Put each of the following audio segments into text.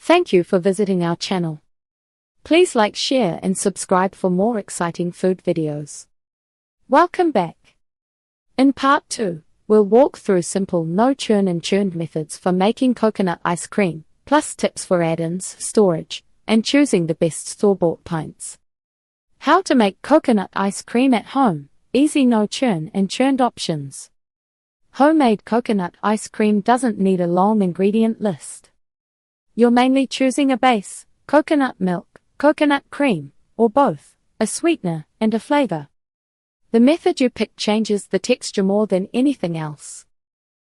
Thank you for visiting our channel. Please like, share and subscribe for more exciting food videos. Welcome back. In part 2, we'll walk through simple no-churn and churned methods for making coconut ice cream, plus tips for add-ins, storage, and choosing the best store-bought pints. How to make coconut ice cream at home, easy no-churn and churned options. Homemade coconut ice cream doesn't need a long ingredient list. You're mainly choosing a base, coconut milk, coconut cream, or both, a sweetener, and a flavor. The method you pick changes the texture more than anything else.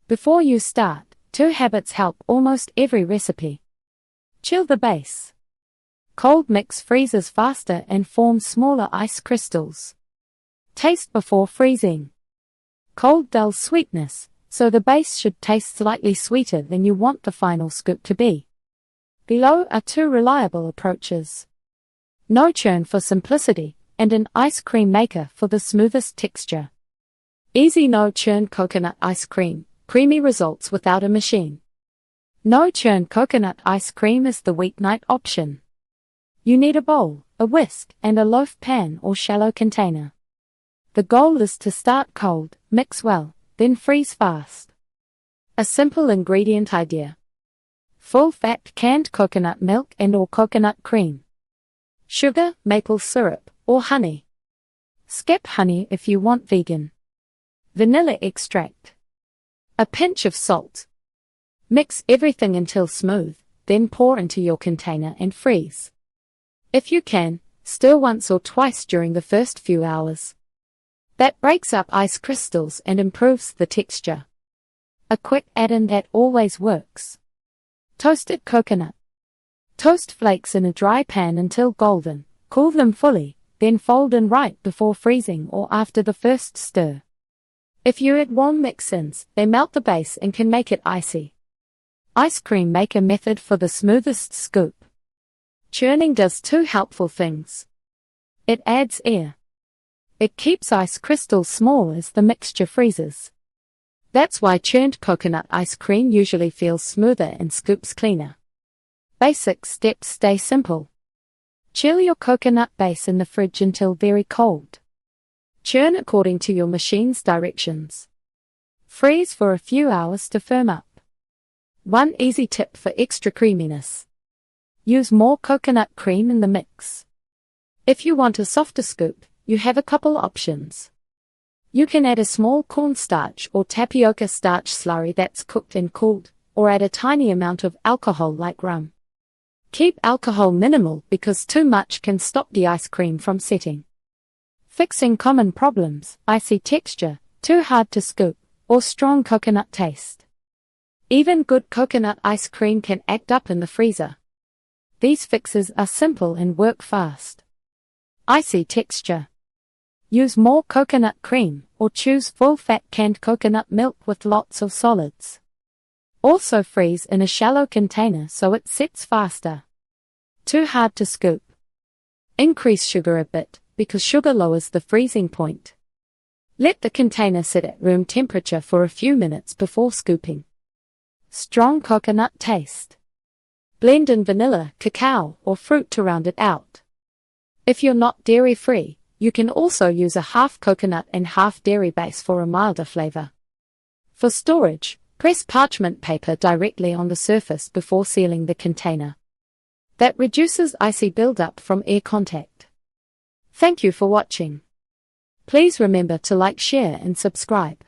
Before you start, 2 habits help almost every recipe. Chill the base. Cold mix freezes faster and forms smaller ice crystals. Taste before freezing. Cold dulls sweetness, so the base should taste slightly sweeter than you want the final scoop to be. Below are 2 reliable approaches. No churn for simplicity, and an ice cream maker for the smoothest texture. Easy no churn coconut ice cream, creamy results without a machine. No churn coconut ice cream is the weeknight option. You need a bowl, a whisk, and a loaf pan or shallow container. The goal is to start cold, mix well, then freeze fast. A simple ingredient idea. Full-fat canned coconut milk and/or coconut cream. Sugar, maple syrup, or honey. Skip honey if you want vegan. Vanilla extract. A pinch of salt. Mix everything until smooth, then pour into your container and freeze. If you can, stir once or twice during the first few hours. That breaks up ice crystals and improves the texture. A quick add-in that always works. Toasted coconut. Toast flakes in a dry pan until golden, cool them fully, then fold in right before freezing or after the first stir. If you add warm mix-ins, they melt the base and can make it icy. Ice cream maker method for the smoothest scoop. Churning does 2 helpful things. It adds air. It keeps ice crystals small as the mixture freezes. That's why churned coconut ice cream usually feels smoother and scoops cleaner. Basic steps stay simple. Chill your coconut base in the fridge until very cold. Churn according to your machine's directions. Freeze for a few hours to firm up. One easy tip for extra creaminess. Use more coconut cream in the mix. If you want a softer scoop, you have a couple options. You can add a small cornstarch or tapioca starch slurry that's cooked and cooled, or add a tiny amount of alcohol like rum. Keep alcohol minimal because too much can stop the ice cream from setting. Fixing common problems, icy texture, too hard to scoop, or strong coconut taste. Even good coconut ice cream can act up in the freezer. These fixes are simple and work fast. Icy texture. Use more coconut cream, or choose full-fat canned coconut milk with lots of solids. Also freeze in a shallow container so it sets faster. Too hard to scoop. Increase sugar a bit, because sugar lowers the freezing point. Let the container sit at room temperature for a few minutes before scooping. Strong coconut taste. Blend in vanilla, cacao, or fruit to round it out. If you're not dairy-free, you can also use a half coconut and half dairy base for a milder flavor. For storage, press parchment paper directly on the surface before sealing the container. That reduces icy buildup from air contact. Thank you for watching. Please remember to like, share and subscribe.